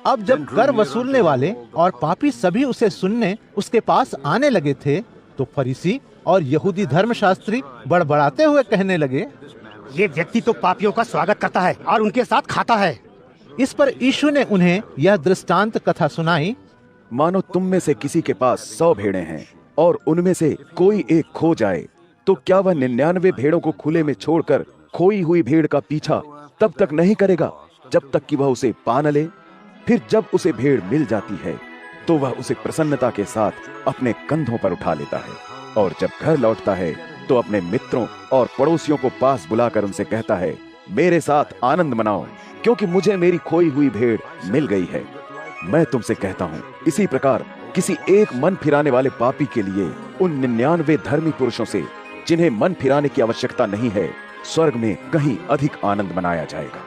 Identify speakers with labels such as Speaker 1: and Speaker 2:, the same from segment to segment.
Speaker 1: अब जब कर वसूलने वाले और पापी सभी उसे सुनने उसके पास आने लगे थे, तो फरीसी और यहूदी धर्मशास्त्री बड़बड़ाते हुए कहने लगे,
Speaker 2: ये व्यक्ति तो पापियों का स्वागत करता है और उनके साथ खाता है।
Speaker 1: इस पर यीशु ने उन्हें यह दृष्टांत कथा सुनाई।
Speaker 3: मानो तुम में से किसी के पास 100 भेड़ें हैं और उनमें से कोई एक खो जाए, तो क्या वह 99 भेड़ों को खुले में छोड़कर खोई हुई भेड़ का पीछा तब तक नहीं करेगा जब तक कि वह उसे पा न ले? फिर जब उसे भेड़ मिल जाती है तो वह उसे प्रसन्नता के साथ अपने कंधों पर उठा लेता है, और जब घर लौटता है तो अपने मित्रों और पड़ोसियों को पास बुलाकर उनसे कहता है, मेरे साथ आनंद मनाओ, क्योंकि मुझे मेरी खोई हुई भेड़ मिल गई है। मैं तुमसे कहता हूँ, इसी प्रकार किसी एक मन फिराने वाले पापी के लिए उन 99 धर्मी पुरुषों से, जिन्हें मन फिराने की आवश्यकता नहीं है, स्वर्ग में कहीं अधिक आनंद मनाया जाएगा।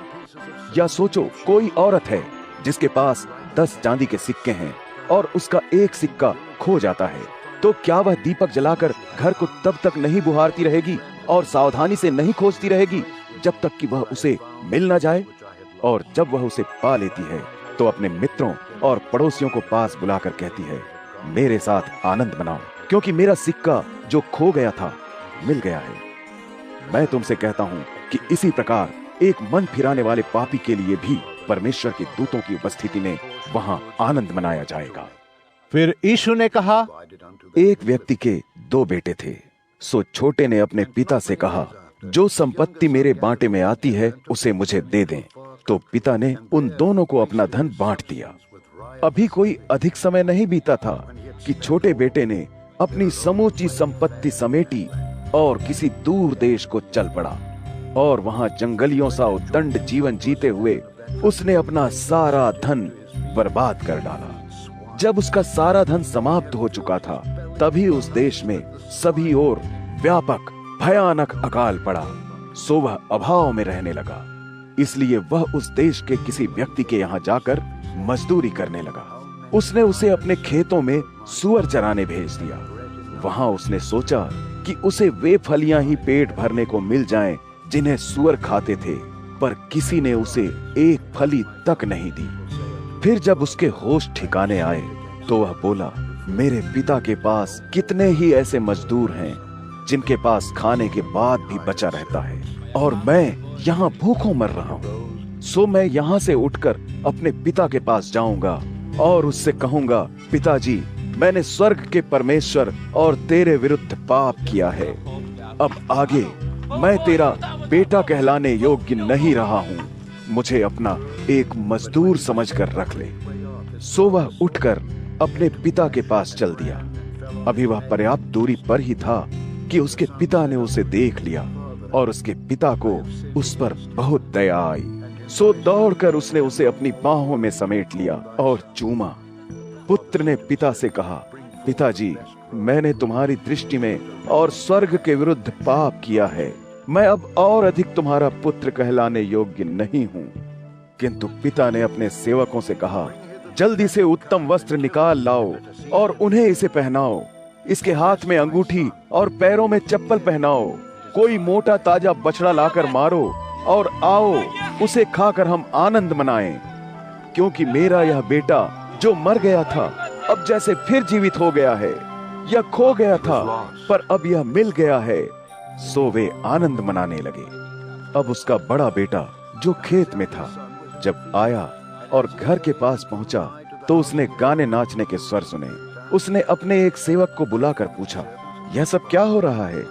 Speaker 3: या सोचो, कोई औरत है जिसके पास 10 चांदी के सिक्के हैं और उसका एक सिक्का खो जाता है, तो क्या वह दीपक जलाकर घर को तब तक नहीं बुहारती रहेगी और सावधानी से नहीं खोजती रहेगी जब तक कि वह उसे मिल न जाए? और जब वह उसे पा लेती है तो अपने मित्रों और पड़ोसियों को पास बुलाकर कहती है, मेरे साथ आनंद मनाओ, क्योंकि मेरा सिक्का जो खो गया था मिल गया है। मैं तुमसे कहता हूँ कि इसी प्रकार एक मन फिराने वाले पापी के लिए भी परमेश्वर के दूतों की उपस्थिति में वहां आनंद मनाया जाएगा।
Speaker 1: फिर यीशु ने कहा,
Speaker 3: एक व्यक्ति के 2 बेटे थे। सो छोटे ने अपने पिता से कहा, जो संपत्ति मेरे बांटे में आती है उसे मुझे दे दें। तो पिता ने उन दोनों को अपना धन बांट दिया। अभी कोई अधिक समय नहीं बीता था कि छोटे बेटे ने अपनी समूची संपत्ति समेटी और किसी दूर देश को चल पड़ा, और वहां जंगलियों सा उद्दंड जीवन जीते हुए उसने अपना सारा धन बर्बाद कर डाला। जब उसका सारा धन समाप्त हो चुका था, तभी उस देश में सभी ओर व्यापक भयानक अकाल पड़ा। सो वह अभाव में रहने लगा। इसलिए वह उस देश के किसी व्यक्ति के यहाँ जाकर मजदूरी करने लगा। उसने उसे अपने खेतों में सूअर चराने भेज दिया। वहां उसने सोचा कि उसे वे फलियां ही पेट भरने को मिल जाएं जिन्हें सूअर खाते थे, पर किसी ने उसे एक फली तक नहीं दी। फिर जब उसके होश ठिकाने आए तो वह बोला, मेरे पिता के पास कितने ही ऐसे मजदूर हैं जिनके पास खाने के बाद भी बचा रहता है, और मैं यहाँ भूखों मर रहा हूँ। सो मैं यहाँ से उठकर अपने पिता के पास जाऊंगा और उससे कहूंगा, पिताजी, मैंने स्वर्ग के परमेश्वर और तेरे विरुद्ध पाप किया है। अब आगे मैं तेरा बेटा कहलाने योग्य नहीं रहा हूँ। मुझे अपना एक मजदूर समझकर रख ले। सो वह उठकर अपने पिता के पास चल दिया। अभी वह पर्याप्त दूरी पर ही था कि उसके पिता ने उसे देख लिया, और उसके पिता को उस पर बहुत दया आई। सो दौड़कर उसने उसे अपनी बाहों में समेट लिया और चूमा। पुत्र ने पिता से कहा, पिताजी, मैंने तुम्हारी दृष्टि में और स्वर्ग के विरुद्ध पाप किया है। मैं अब और अधिक तुम्हारा पुत्र कहलाने योग्य नहीं हूँ। किंतु पिता ने अपने सेवकों से कहा, जल्दी से उत्तम वस्त्र निकाल लाओ और उन्हें इसे पहनाओ। इसके हाथ में अंगूठी और पैरों में चप्पल पहनाओ। कोई मोटा ताजा बछड़ा लाकर मारो और आओ, उसे खाकर हम आनंद मनाएं। क्योंकि मेरा यह बेटा जो मर गया था, अब जैसे फिर जीवित हो गया है। यह खो गया था, पर अब यह मिल गया है। सो वे आनंद मनाने लगे। अब उसका बड़ा बेटा जो खेत में था, जब आया और घर के पास पहुंचा, तो उसने गाने नाचने के स्वर सुने। उसने अपने एक सेवक को बुलाकर पूछा, यह सब क्या हो रहा है?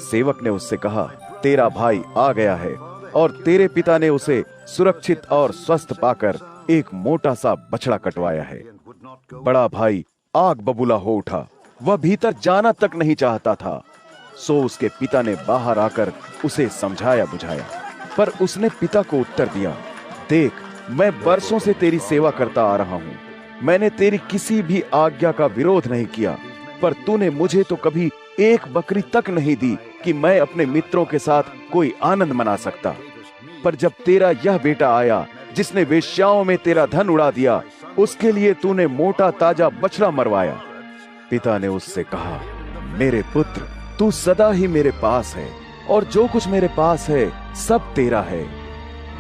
Speaker 3: सेवक ने उससे कहा, तेरा भाई आ गया है और तेरे पिता ने उसे सुरक्षित और स्वस्थ पाकर एक मोटा सा बछड़ा कटवाया है। बड़ा भाई आग बबूला हो उठा। वह भीतर जाना तक नहीं चाहता था। सो उसके पिता ने बाहर आकर उसे समझाया बुझाया, पर उसने पिता को उत्तर दिया, देख, मैं बरसों से तेरी सेवा करता आ रहा हूँ। मैंने तेरी किसी भी आज्ञा का विरोध नहीं किया, पर तूने मुझे तो कभी एक बकरी तक नहीं दी कि मैं अपने मित्रों के साथ कोई आनंद मना सकता। पर जब तेरा यह बेटा आया जिसने वेश्याओं में तेरा धन उड़ा दिया, उसके लिए तूने मोटा ताजा बछड़ा मरवाया। पिता ने उससे कहा, मेरे पुत्र, तू सदा ही मेरे पास है और जो कुछ मेरे पास है सब तेरा है।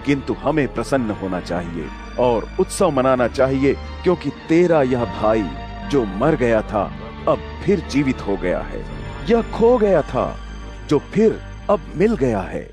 Speaker 3: किंतु हमें प्रसन्न होना चाहिए और उत्सव मनाना चाहिए, क्योंकि तेरा यह भाई जो मर गया था अब फिर जीवित हो गया है। यह खो गया था जो फिर अब मिल गया है।